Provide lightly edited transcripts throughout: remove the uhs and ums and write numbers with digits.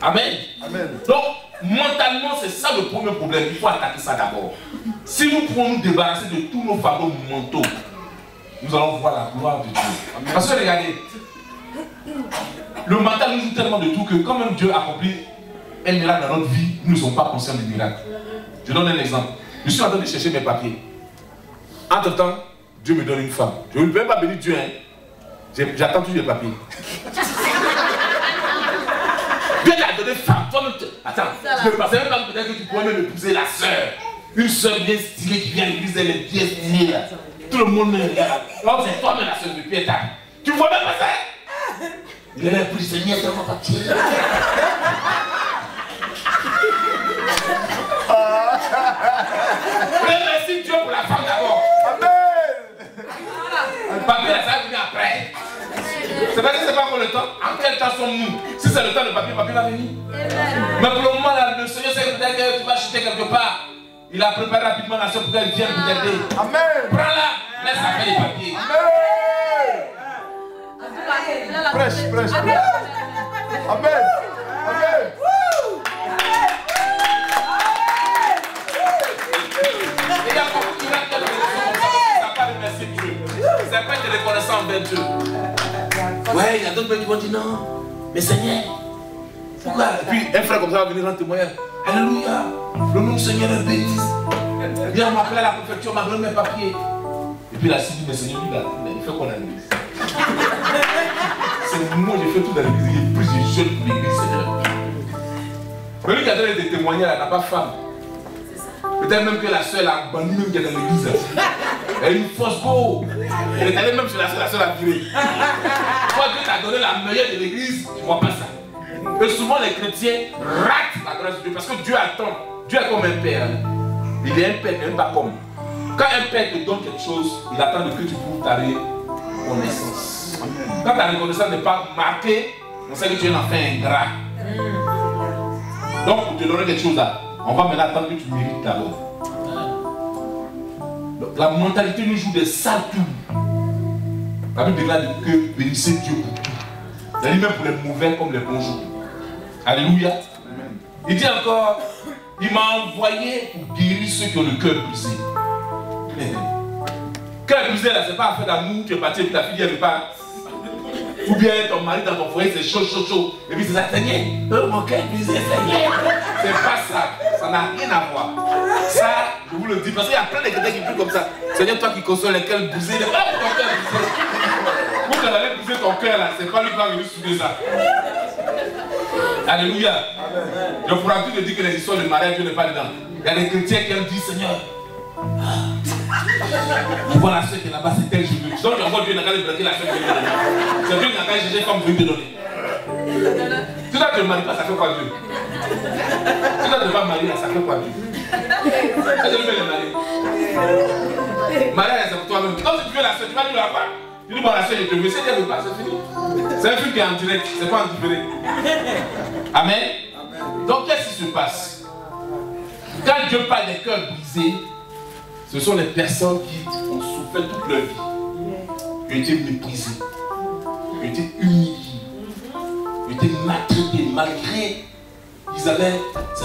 Amen. Amen. Donc, mentalement, c'est ça le premier problème. Il faut attaquer ça d'abord. Si nous pouvons nous débarrasser de tous nos fardeaux mentaux, nous allons voir la gloire de Dieu. Amen. Parce que regardez, le mental nous joue tellement de tout que quand même Dieu accomplit un miracle dans notre vie, nous ne sommes pas conscients du miracle. Je donne un exemple. Je suis en train de chercher mes papiers. Entre-temps, Dieu me donne une femme. Je ne peux pas bénir Dieu. Hein. J'attends toujours les papiers. Dieu t'a donné femme. Toi-même, attends, je ne pensais même pas peut-être que tu pourrais même épouser la sœur. Une sœur bien stylée qui vient à l'église, elle est bien stylée. Tout le monde me regarde. Alors c'est toi-même la sœur de Pierre. Tu vois même pas ça? Il est là pour le Seigneur dans mon papier. Merci Dieu pour la femme d'abord. Amen. Le papier, ça va venir après. C'est parce que c'est pas encore le temps. En quel temps sommes-nous? Si c'est le temps, le papier va venir. Mais pour le moment, là, le Seigneur sait peut-être que tu vas chuter quelque part. Il a préparé rapidement la soeur pour qu'elle vienne pour t'aider. Amen. Prends-la, laisse la faire les papiers. Amen. Prêche, prêche, prêche. Amen. Amen. Il y a beaucoup de gens qui ne pas remercier Dieu. C'est pas être reconnaissant envers Dieu. Ouais, il y a d'autres qui vont dire non. Mais Seigneur, pourquoi? Et puis un frère comme ça va venir rendre témoignage. Alléluia, le nom du Seigneur est béni. Viens m'appeler à la préfecture, m'a donné mes papiers. Et puis là, il dit, mais Seigneur, il fait quoi dans l'église? C'est moi, j'ai fait tout dans l'église. Il est plus jeune pour l'église, Seigneur. Mais lui qui a donné des témoignages, elle n'a pas de femme. Peut-être même que la soeur a banni même qui est dans l'église. Elle est une fausse go. Elle est allée même sur la soeur a viré. Toi, Dieu t'a donné la meilleure de l'église, tu ne vois pas ça. Et souvent les chrétiens ratent la grâce de Dieu parce que Dieu attend. Dieu est comme un père. Il est un père, mais même pas comme. Quand un père te donne quelque chose, il attend que tu prouves ta reconnaissance. Quand ta reconnaissance n'est pas marquée, on sait que tu es un enfant ingrat. Donc pour te donner quelque chose là, on va maintenant attendre que tu mérites d'abord. La mentalité nous joue des sales tours. La Bible déclare que bénissez Dieu pour tout. C'est-à-dire même pour les mauvais comme les bons jours. Alléluia. Amen. Il dit encore, il m'a envoyé pour guérir ceux qui ont le cœur brisé. Cœur brisé là, c'est pas un fait d'amour, tu es parti et puis ta fille elle pas. Ou bien ton mari dans ton foyer c'est chaud, chaud, chaud. Et puis c'est ça, Seigneur, mon cœur brisé, Seigneur. C'est pas ça, ça n'a rien à voir. Ça, je vous le dis, parce qu'il y a plein de chrétiens qui prient comme ça. Seigneur, toi qui consoles les cœurs brisés, il n'est pas pour ton cœur brisé. Vous qui allez briser ton cœur là, c'est pas lui qui va venir souder ça. Alléluia. Amen. Je pourrais plus te dire que les histoires de mariage, Dieu n'est pas dedans. Il y a des chrétiens qui aiment dire, Seigneur, voilà la soeur qui est là-bas, c'est tel je veux. Donc tu envoies Dieu n'a qu'à lui braquer la soeur qui vient de donner. C'est Dieu qui n'a qu'à chercher comme veut te donner. Tu dois te marier pas, ça fait quoi Dieu? Tu dois te pas marier, ça fait quoi Dieu? Est-ce que tu veux les marier? Mariage, c'est pour toi-même. Donc si tu veux la soeur, tu vas lui la part. Tu dis, bon, la soeur, je te veux, c'est elle veut pas, c'est fini. C'est un truc qui est en direct, c'est pas en différé. Amen. Donc qu'est-ce qui se passe? Quand Dieu parle des cœurs brisés, ce sont les personnes qui ont souffert toute leur vie, qui ont été méprisées, qui ont été humiliées, qui ont été maltraitées, malgré qu'ils avaient,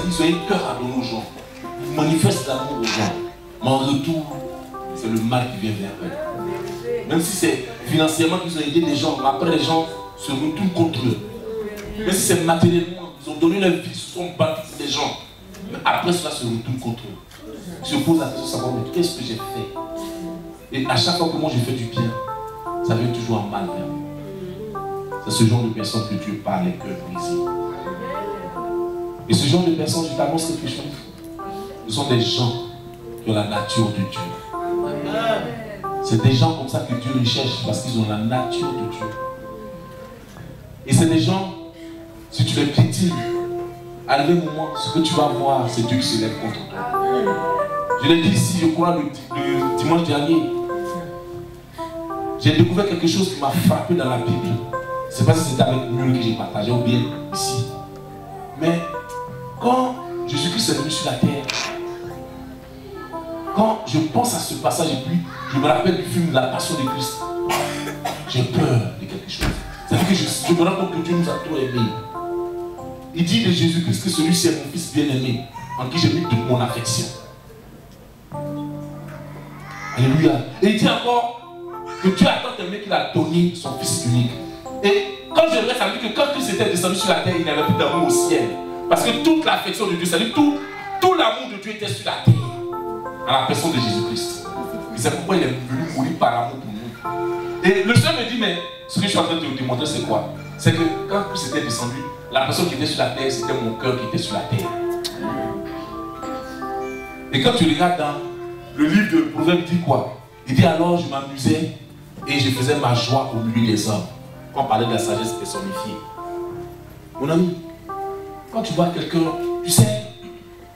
ils ont un cœur à donner aux gens. Ils manifestent l'amour aux gens. Mais en retour, c'est le mal qui vient vers eux. Même si c'est financièrement qu'ils ont aidé des gens, après les gens se retournent contre eux. Même si c'est matériellement, ils ont donné leur vie, ils se sont battus pour des gens. Mais après cela se retourne contre eux. Ils se posent la question de savoir, mais qu'est-ce que j'ai fait? Et à chaque fois que moi j'ai fait du bien, ça vient toujours en mal vers moi. C'est ce genre de personnes que Dieu parle, les cœurs brisés. Et ce genre de personnes, je t'annonce quelque chose. Ce sont des gens qui ont la nature de Dieu. C'est des gens comme ça que Dieu recherche parce qu'ils ont la nature de Dieu. Et c'est des gens, si tu les piétines, à un moment, ce que tu vas voir, c'est Dieu qui se lève contre toi. Je l'ai dit ici, je crois, le dimanche dernier. J'ai découvert quelque chose qui m'a frappé dans la Bible. Je ne sais pas si c'est avec nous que j'ai partagé ou bien ici. Mais quand Jésus-Christ est venu sur la terre, quand je pense à ce passage et puis je me rappelle du film La Passion de Christ, j'ai peur de quelque chose. C'est-à-dire que je me rends compte que Dieu nous a trop aimés. il dit de Jésus-Christ que celui-ci est mon fils bien-aimé, en qui j'ai mis toute mon affection. Alléluia. Et il dit encore que Dieu a tant aimé qu'il a donné son fils unique. Et quand je regarde, ça veut dire que quand Christ était descendu sur la terre, il n'avait plus d'amour au ciel. Parce que toute l'affection de Dieu, c'est-à-dire tout l'amour de Dieu était sur la terre, à la personne de Jésus-Christ. Et c'est pourquoi il est venu mourir par amour pour nous. Et le Seigneur me dit, mais ce que je suis en train de te démontrer, c'est quoi? C'est que quand Christ était descendu, la personne qui était sur la terre, c'était mon cœur qui était sur la terre. Et quand tu regardes dans le livre de Proverbes, il dit quoi? Il dit alors je m'amusais et je faisais ma joie au milieu des hommes. Quand on parlait de la sagesse personnifiée. Mon ami, quand tu vois quelqu'un, tu sais,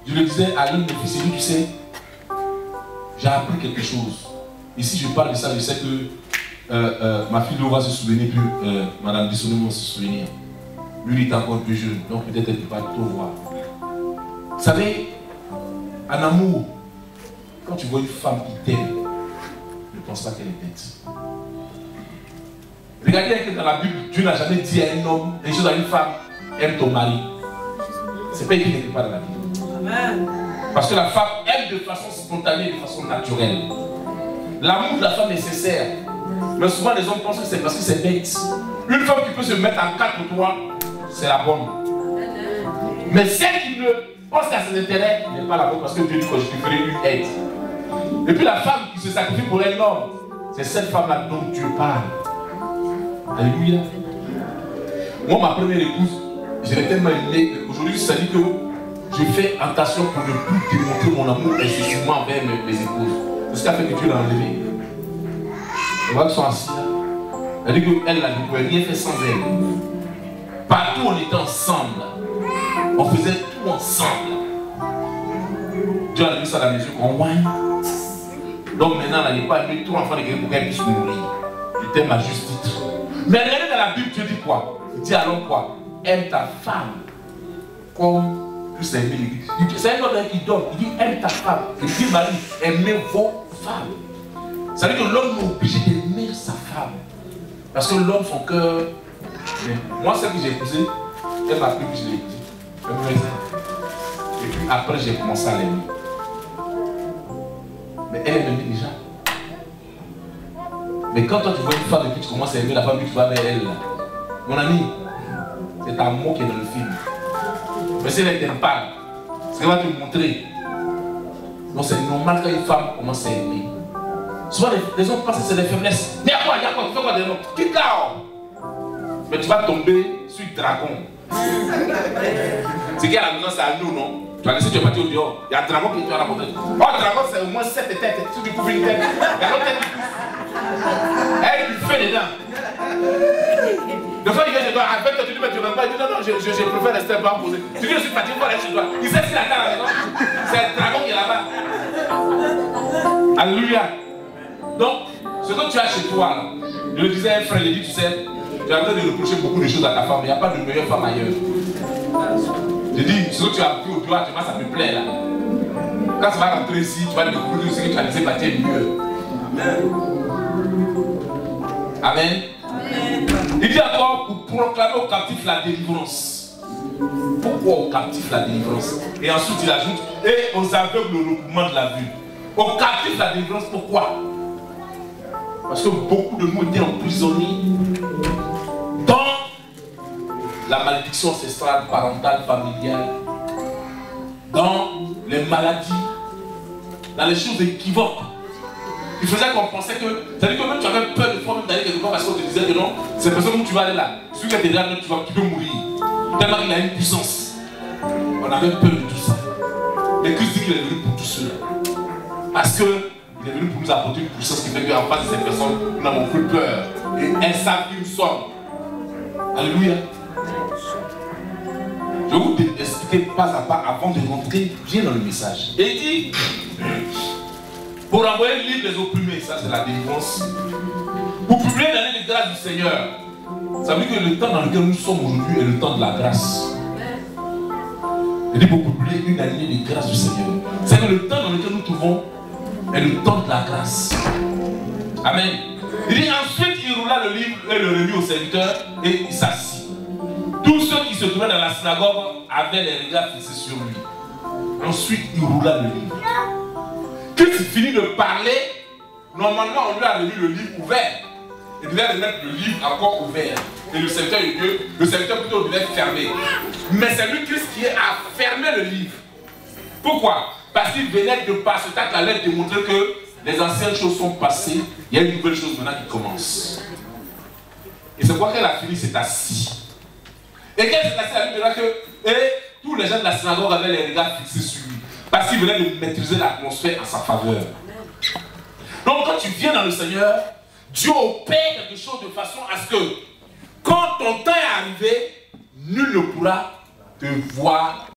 je le disais à l'un de mes fils, il dit, tu sais, j'ai appris quelque chose. Et si je parle de ça, je sais que ma fille va se souvenir que Madame Dissonné va se souvenir. Lui, il est encore un peu jeune, donc peut-être elle ne peut pas tout voir. Vous savez, en amour, quand tu vois une femme qui t'aime, ne pense pas qu'elle est bête. Regardez que dans la Bible, Dieu n'a jamais dit à un homme, une chose à une femme, aime ton mari. C'est pas écrit quelque part dans la Bible. Amen. Parce que la femme aime de façon spontanée, de façon naturelle. L'amour de la femme est nécessaire. Mais souvent les hommes pensent que c'est parce que c'est bête. Une femme qui peut se mettre en quatre pour toi, c'est la bonne. Mais celle qui ne pense qu'à ses intérêts n'est pas la bonne parce que Dieu dit que je préfère une aide. Et puis la femme qui se sacrifie pour un homme, c'est cette femme-là dont Dieu parle. Alléluia. Moi, ma première épouse, je l'ai tellement aimée. Aujourd'hui, ça dit que je fais attention pour ne plus démontrer mon amour excessivement envers mes épouses. C'est ce qui a fait que Dieu l'a enlevé. On voit qu'ils sont assis là. Elle dit qu'elle, elle ne pouvait rien faire sans elle. Partout, on était ensemble. On faisait tout ensemble. Dieu a mis ça dans les yeux qu'on whine. Donc maintenant, elle n'est pas aimée tout enfant de quelqu'un pour qu'elle puisse mourir. Je t'aime à juste titre. Mais regardez dans la Bible, Dieu dit quoi? Il dit alors quoi? Aime ta femme comme Christ a aimé l'Église. C'est un homme qui donne. Il dit aime ta femme. Il dit Marie, aimez vos femmes. Ça veut dire que l'homme est obligé d'aimer sa femme. Parce que l'homme, son cœur. Moi, celle que j'ai épousée, elle m'a pris que je l'ai épousée. Et puis après, j'ai commencé à l'aimer. Mais elle m'aimait déjà. Mais quand toi tu vois une femme et puis tu commences à aimer la femme et tu vas vers elle, mon ami, c'est ta mot qui est dans le film. Mais si elle ne t'aime pas, ce qu'elle va te montrer. Donc c'est normal quand une femme commence à aimer. Souvent les hommes pensent que c'est des faiblesses. Mais il y a quoi, tu fais quoi des noms? Quitte là. Mais tu vas tomber sur le dragon. C'est qui à la maison, c'est à nous, non? Tu vas laisser, tu vas partir au dehors. Il y a un dragon qui te rencontrer. Oh, le dragon, c'est au moins 7 têtes. Si tu couvres une tête, il y a l'autre tête qui pousse. Elle lui fait dedans. Des fois, il vient chez toi, avec toi, tu dis, mais tu ne veux pas. Il dit, non, non, je préfère rester pas posé. Tu dis, je suis fatigué pour aller chez toi. Il sait s'il attend à la maison. C'est un dragon qui est là-bas. Alléluia. Donc, ce que tu as chez toi, là, je le disais à un frère, il dit, tu sais, tu es en train de reprocher beaucoup de choses à ta femme, il n'y a pas de meilleure femme ailleurs. J'ai dit, ce que tu as pris au doigt, tu vois, ça me plaît là. Quand tu vas rentrer ici, tu vas découvrir ce que tu as laissé partir mieux. Amen. Amen. Amen. Il dit encore pour proclamer aux captifs la délivrance. Pourquoi aux captifs la délivrance? Et ensuite il ajoute, et aux aveugles le recouvrement de la vue. Aux captifs la délivrance, pourquoi? Parce que beaucoup de nous étaient emprisonnés dans la malédiction ancestrale, parentale, familiale, dans les maladies, dans les choses équivoques. Il faisait qu'on pensait que, c'est-à-dire que même tu avais peur de toi même d'aller quelque part parce qu'on te disait que non, c'est personne où tu vas aller là. Celui qui est déjà là, tu peux mourir. Tellement qu'il a une puissance. On avait peur de tout ça. Mais Christ dit qu'il est venu pour tout cela. Parce qu'il est venu pour nous apporter une puissance qui fait qu'en face de ces personnes, nous n'avons plus peur. Et elles savent qui nous sommes. Alléluia. Je vais vous expliquer pas à pas avant de rentrer bien dans le message. Et il dit, pour envoyer le livre des opprimés, ça c'est la délivrance. Pour publier l'année de grâce du Seigneur. Ça veut dire que le temps dans lequel nous sommes aujourd'hui est le temps de la grâce. Il dit pour publier une année de grâce du Seigneur. C'est que le temps dans lequel nous trouvons est le temps de la grâce. Amen. Il dit ensuite il roula le livre et le remit au serviteur et il s'assit. Tous ceux qui se trouvaient trouvait dans la synagogue avait les regards fixés sur lui. Ensuite, il roula le livre. Quand il finit de parler, normalement, on lui a remis le livre ouvert. Il devait remettre le livre encore ouvert. Et le serviteur de Dieu, le serviteur plutôt devait fermer. Mais c'est lui Christ qui a fermé le livre. Pourquoi? Parce qu'il venait de par cet acte allait démontrer que les anciennes choses sont passées. Il y a une nouvelle chose maintenant qui commence. Et c'est pourquoi qu'elle a fini, c'est assis. Et quand elle s'est assise, elle a dit que tous les gens de la synagogue avaient les regards fixés sur lui. Parce qu'il venait de maîtriser l'atmosphère en sa faveur. Donc quand tu viens dans le Seigneur, Dieu opère quelque chose de façon à ce que quand ton temps est arrivé, nul ne pourra te voir